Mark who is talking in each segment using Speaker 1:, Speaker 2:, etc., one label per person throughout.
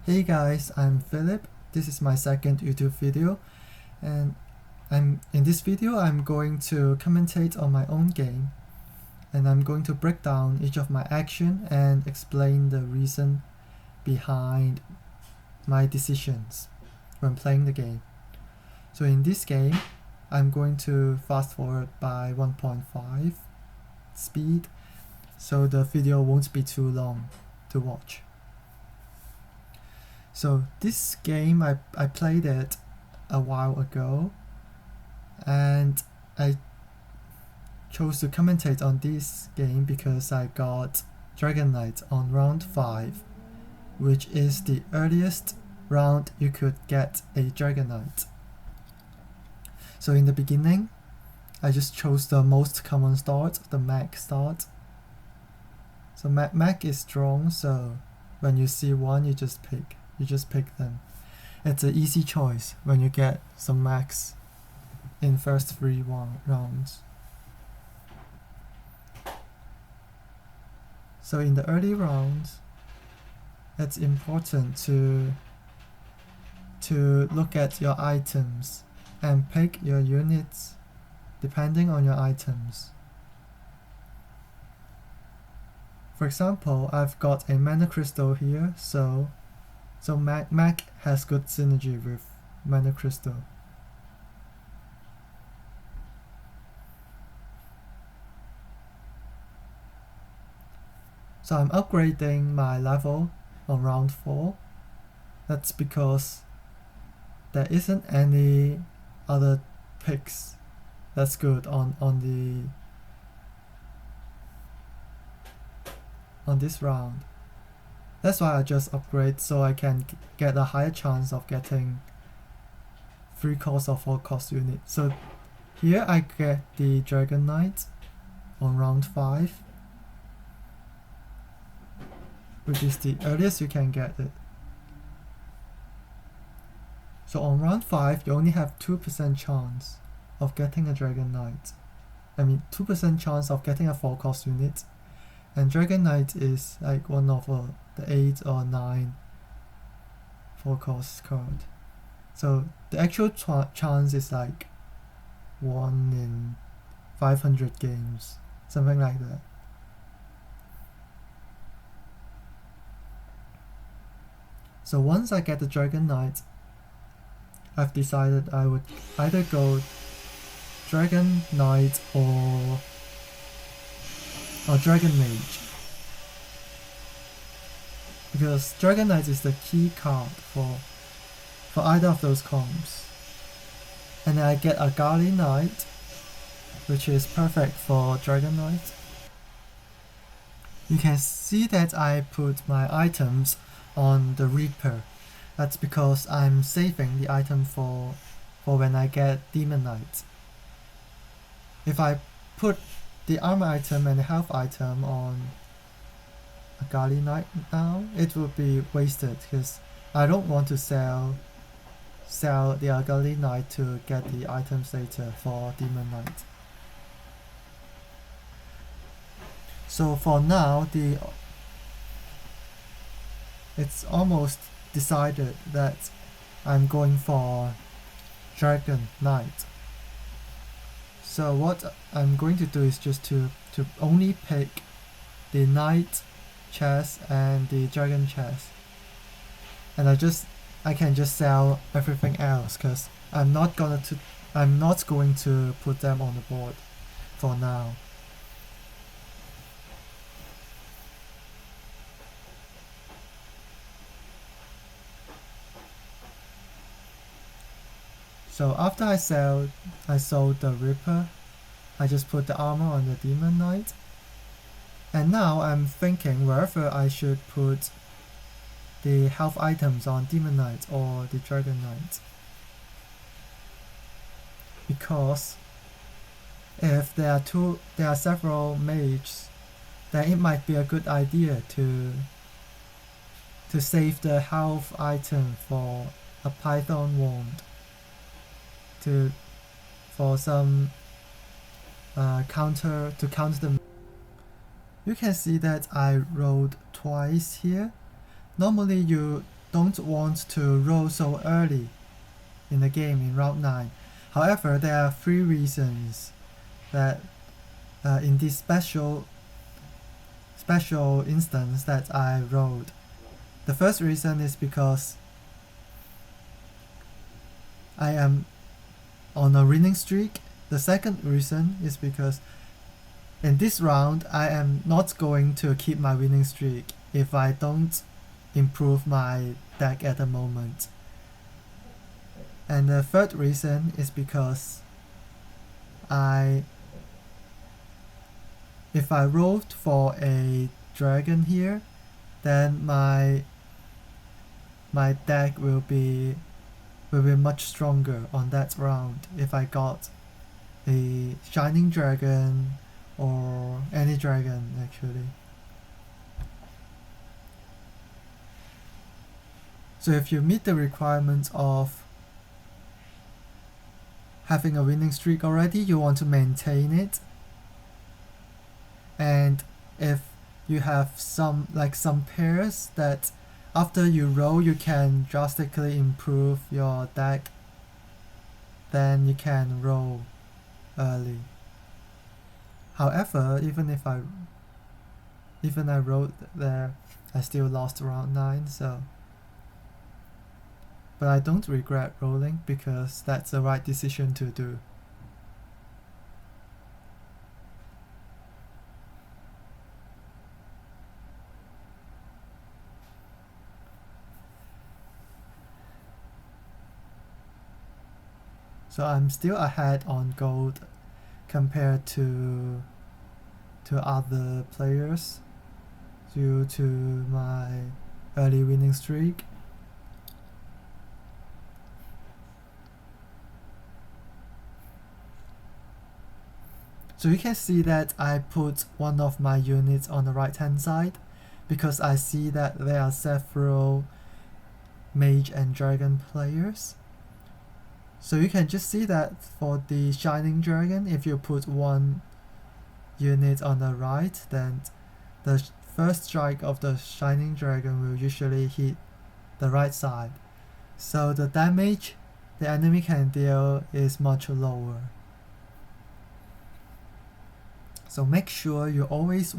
Speaker 1: Hey guys, I'm Philip. This is my second YouTube video, and in this video I'm going to commentate on my own game, and I'm going to break down each of my action and explain the reason behind my decisions when playing the game. So in this game, I'm going to fast forward by 1.5 speed, so the video won't be too long to watch. So this game, I played it a while ago, and I chose to commentate on this game because I got Dragon Knight on round 5, which is the earliest round you could get a Dragon Knight. So in the beginning, I just chose the most common start, the mech start. So mech is strong, so when you see one, you just pick them. It's an easy choice when you get some mechs in first 3 rounds. So in the early rounds, it's important to look at your items and pick your units depending on your items. For example, I've got a mana crystal here, so mech has good synergy with mana crystal. So I'm upgrading my level on round 4. That's because there isn't any other picks that's good on this round. That's why I just upgrade, so I can get a higher chance of getting 3 cost or 4 cost unit. So here I get the Dragon Knight on round 5, which is the earliest you can get it. So on round 5, you only have 2% chance of getting a Dragon Knight. 2% chance of getting a 4 cost unit. And Dragon Knight is like one of the 8 or 9 4 cost card. So the actual chance is like 1 in 500 games, something like that. So once I get the Dragon Knight, I've decided I would either go Dragon Knight or Dragon Mage, because Dragon Knight is the key card for either of those combos. And then I get a Gali Knight, which is perfect for Dragon Knight. You can see that I put my items on the Reaper. That's because I'm saving the item for when I get Demon Knight. If I put the armor item and the health item on a Gali Knight now, it would be wasted because I don't want to sell the Gali Knight to get the items later for Demon Knight. So for now, it's almost decided that I'm going for Dragon Knight. So what I'm going to do is just to only pick the Knight chest and the Dragon chest, and I can just sell everything else because I'm not going to put them on the board for now. So after I sold the Reaper, I just put the armor on the Demon Knight. And now I'm thinking wherever I should put the health items on Demon Knight or the Dragon Knight. Because if there are several mages, then it might be a good idea to save the health item for a Python wand, for some counter them. You can see that I rolled twice here. Normally you don't want to roll so early in the game in round 9. However, there are 3 reasons that in this special instance that I rolled. The first reason is because I am on a winning streak. The second reason is because in this round I am not going to keep my winning streak if I don't improve my deck at the moment. And the third reason is because if I rolled for a dragon here, then my deck will be much stronger on that round if I got a shining dragon or any dragon actually. So if you meet the requirements of having a winning streak already, you want to maintain it, and if you have some pairs that after you roll you can drastically improve your deck, then you can roll early. However, even I rolled there, I still lost round 9, so but I don't regret rolling because that's the right decision to do. So I'm still ahead on gold compared to other players due to my early winning streak. So you can see that I put one of my units on the right hand side because I see that there are several mage and dragon players. So you can just see that for the shining dragon, if you put one unit on the right, then the first strike of the shining dragon will usually hit the right side. So the damage the enemy can deal is much lower. So make sure you always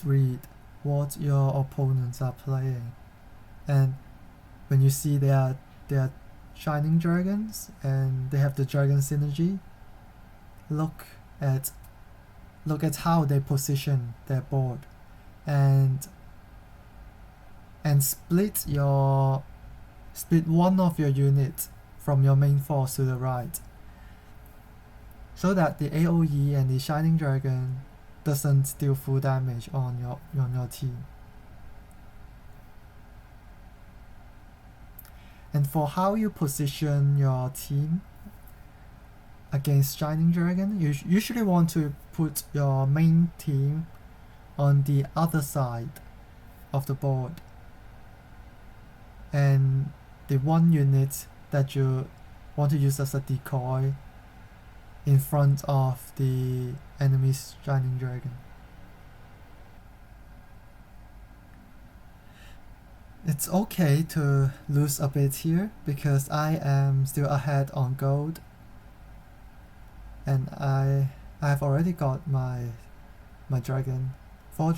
Speaker 1: read what your opponents are playing. And when you see they are shining dragons and they have the dragon synergy, look at how they position their board and split one of your units from your main force to the right so that the AoE and the shining dragon doesn't deal full damage on your team. And for how you position your team against Shining Dragon, you usually want to put your main team on the other side of the board. And the one unit that you want to use as a decoy in front of the enemy's Shining Dragon. It's okay to lose a bit here because I am still ahead on gold and I've already got my dragon, 4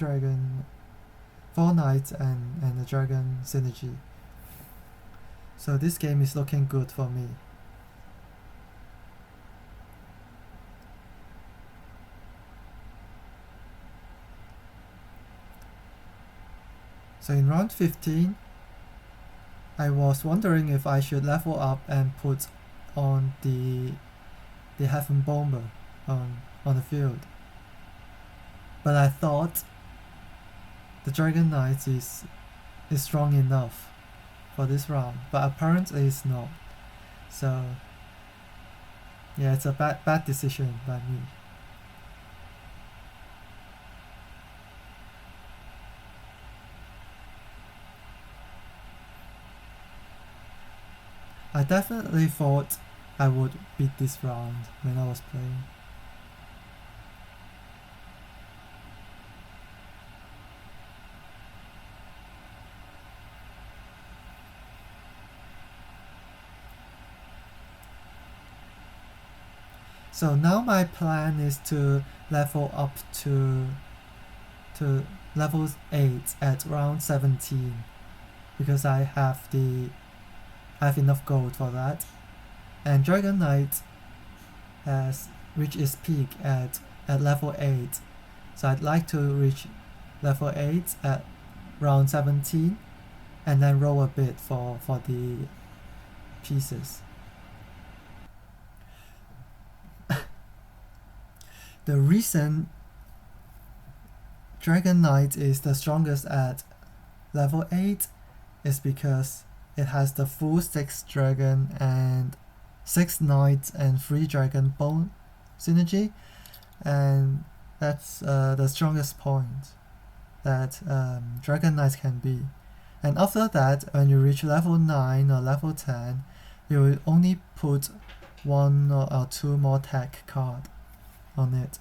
Speaker 1: knights and the dragon synergy. So this game is looking good for me. So in round 15, I was wondering if I should level up and put on the Heaven Bomber on the field. But I thought the Dragon Knight is strong enough for this round, but apparently it's not. So yeah, it's a bad decision by me. I definitely thought I would beat this round when I was playing. So now my plan is to level up to level 8 at round 17 because I have enough gold for that. And Dragon Knight has reached its peak at level 8. So I'd like to reach level 8 at round 17 and then roll a bit for the pieces. The reason Dragon Knight is the strongest at level 8 is because it has the full 6 dragon and 6 knights and 3 dragon bone synergy, and that's the strongest point that Dragon Knight can be. And after that, when you reach level 9 or level 10, you will only put 1 or 2 more tech card on it,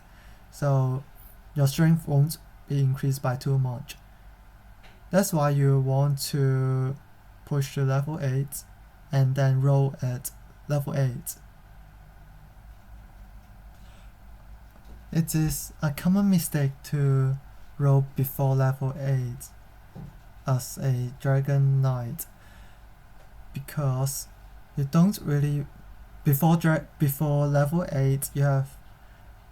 Speaker 1: so your strength won't be increased by too much. That's why you want to push to level 8 and then roll at level 8. It is a common mistake to roll before level 8 as a Dragon Knight because you don't really before level 8 you have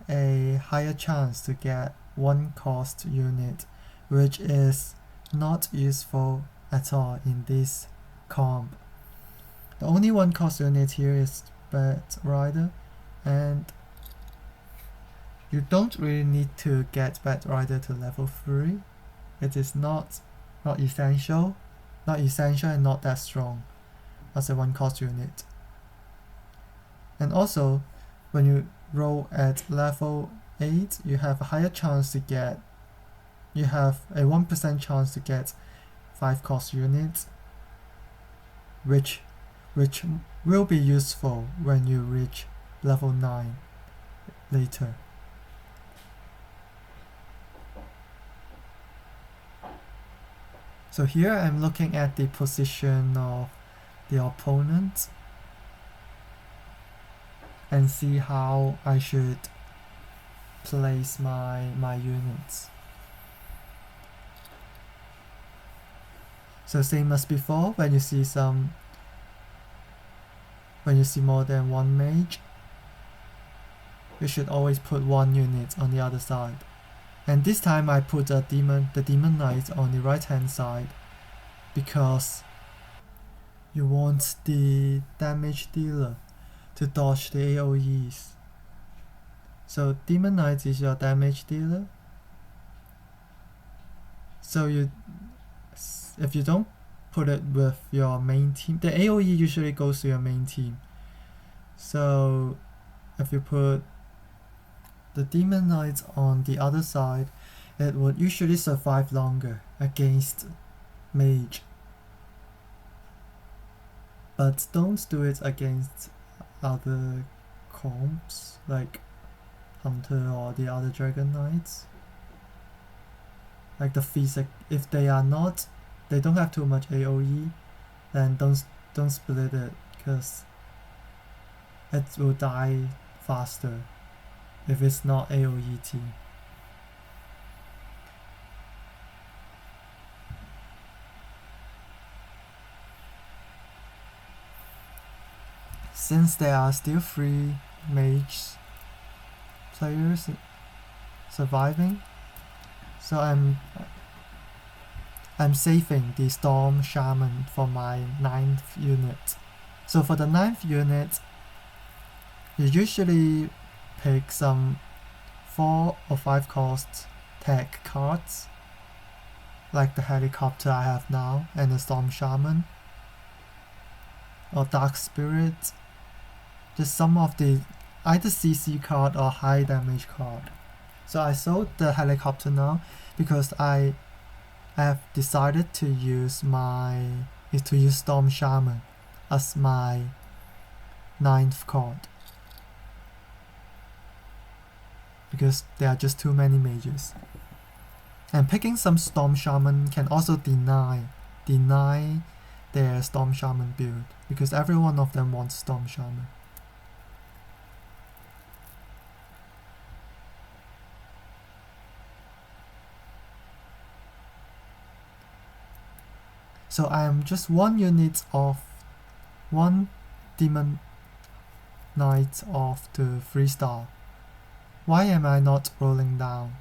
Speaker 1: a higher chance to get 1 cost unit, which is not useful at all in this comp. The only 1 cost unit here is Bat Rider, and you don't really need to get Bat Rider to level 3. It is not essential and not that strong as a 1 cost unit. And also, when you roll at level 8, you have a higher chance to get, you have a 1% chance to get 5 cost units, which will be useful when you reach level 9 later. So here I'm looking at the position of the opponent and see how I should place my units. So same as before, when you see more than 1 mage, you should always put 1 unit on the other side. And this time I put the demon knight on the right hand side because you want the damage dealer to dodge the AoEs. So demon knight is your damage dealer. So if you don't put it with your main team, the AoE usually goes to your main team. So if you put the demon knight on the other side, it would usually survive longer against mage. But don't do it against other comps like Hunter or the other Dragon Knights. Like the physic, if they don't have too much AoE, then don't split it because it will die faster if it's not AoE team. Since there are still 3 mage players surviving, so I'm saving the Storm Shaman for my 9th unit. So for the 9th unit, you usually pick some 4 or 5 cost tech cards, like the helicopter I have now and the Storm Shaman, or Dark Spirit, just some of the either CC card or high damage card. So I sold the helicopter now because I have decided to use Storm Shaman as my 9th card because there are just too many mages. And picking some Storm Shaman can also deny their Storm Shaman build because every one of them wants Storm Shaman. So I am just 1 demon knight off to 3-star. Why am I not rolling down?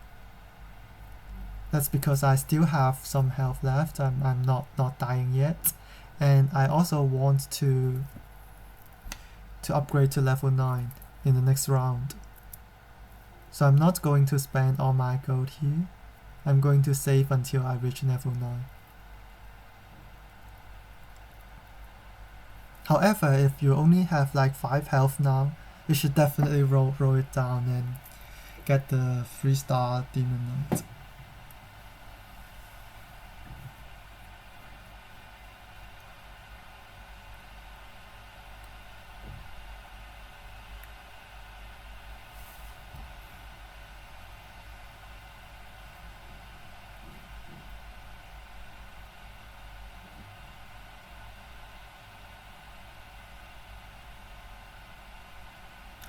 Speaker 1: That's because I still have some health left. I'm not dying yet. And I also want to upgrade to level 9 in the next round. So I'm not going to spend all my gold here. I'm going to save until I reach level 9. However, if you only have like 5 health now, you should definitely roll it down and get the 3-star demon knight.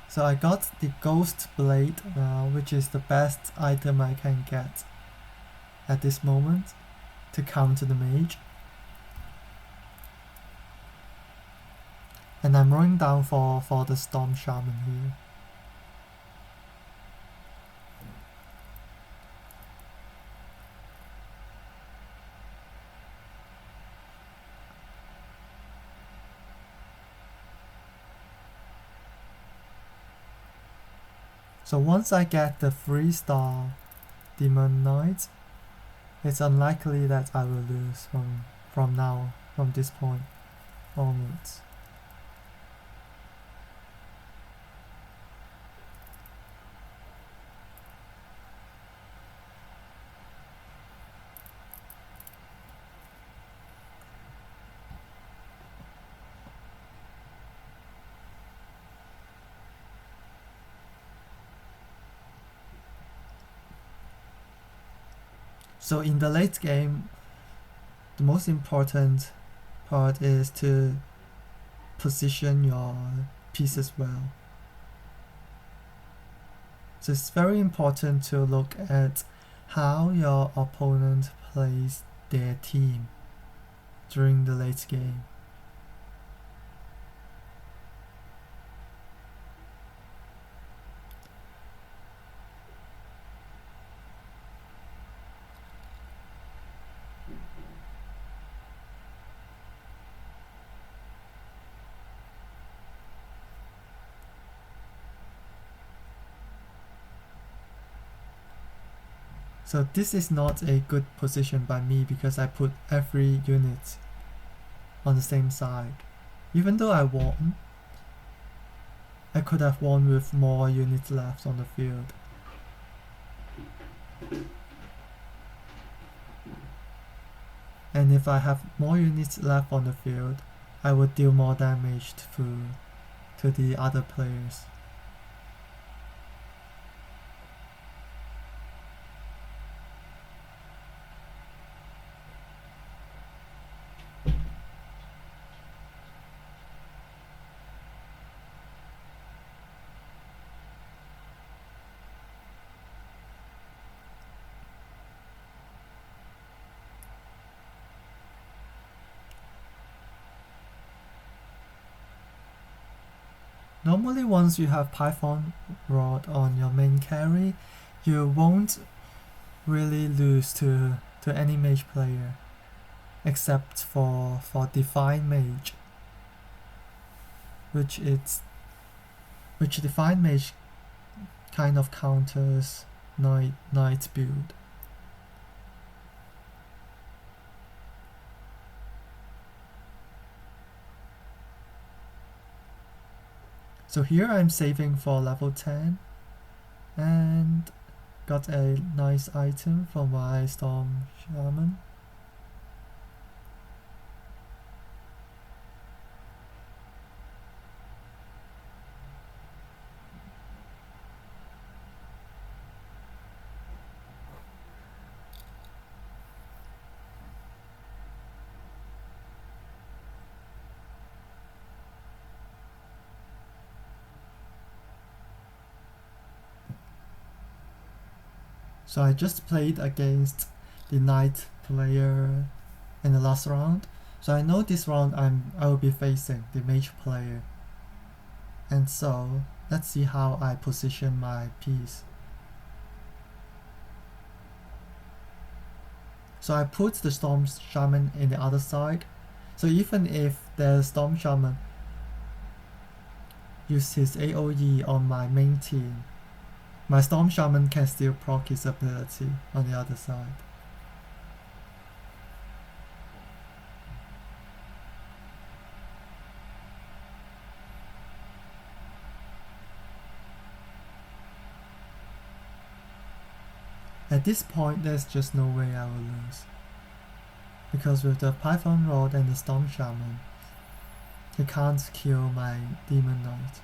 Speaker 1: So I got the ghost blade now, which is the best item I can get at this moment to counter the mage. And I'm rolling down for the storm shaman here. So once I get the 3-star demon knight, it's unlikely that I will lose from this point onwards. So in the late game, the most important part is to position your pieces well. So it's very important to look at how your opponent plays their team during the late game. So this is not a good position by me because I put every unit on the same side. Even though I won, I could have won with more units left on the field. And if I have more units left on the field, I would deal more damage to the other players. Normally once you have Python Rod on your main carry, you won't really lose to any mage player, except for Divine Mage, which Divine Mage kind of counters Knight build. So here I'm saving for level 10 and got a nice item for my Storm Shaman. So I just played against the Knight player in the last round. So I know this round I will be facing the mage player. And so let's see how I position my piece. So I put the Storm Shaman in the other side. So even if the Storm Shaman uses his AoE on my main team, my Storm Shaman can still proc his ability on the other side. At this point, there's just no way I will lose. Because with the Python Rod and the Storm Shaman, he can't kill my Demon Knight.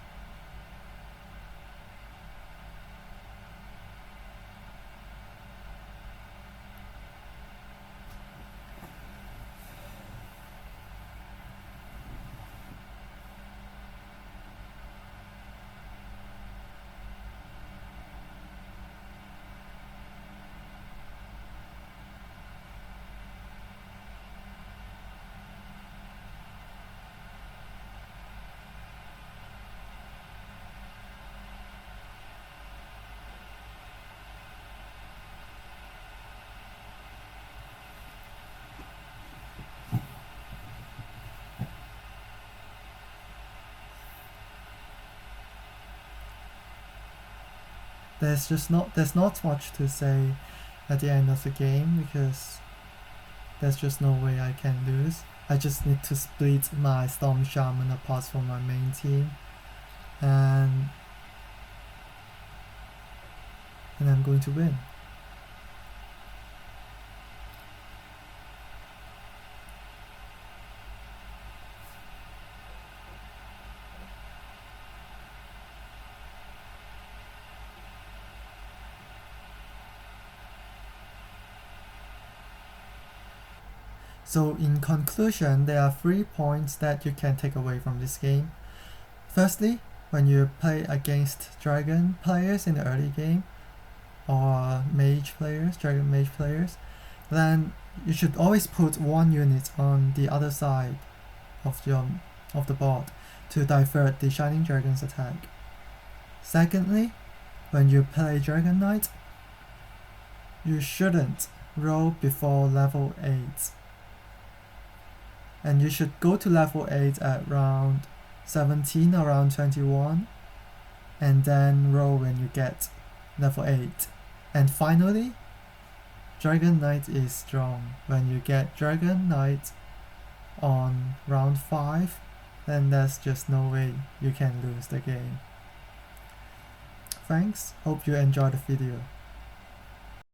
Speaker 1: There's not much to say at the end of the game because there's just no way I can lose. I just need to split my Storm Shaman apart from my main team, and I'm going to win. So in conclusion, there are 3 points that you can take away from this game. Firstly, when you play against dragon players in the early game, or dragon mage players, then you should always put one unit on the other side of the board to divert the Shining Dragon's attack. Secondly, when you play Dragon Knight, you shouldn't roll before level 8. And you should go to level 8 at round 17 or round 21, and then roll when you get level 8. And finally, Dragon Knight is strong. When you get Dragon Knight on round 5, then there's just no way you can lose the game. Thanks, hope you enjoyed the video.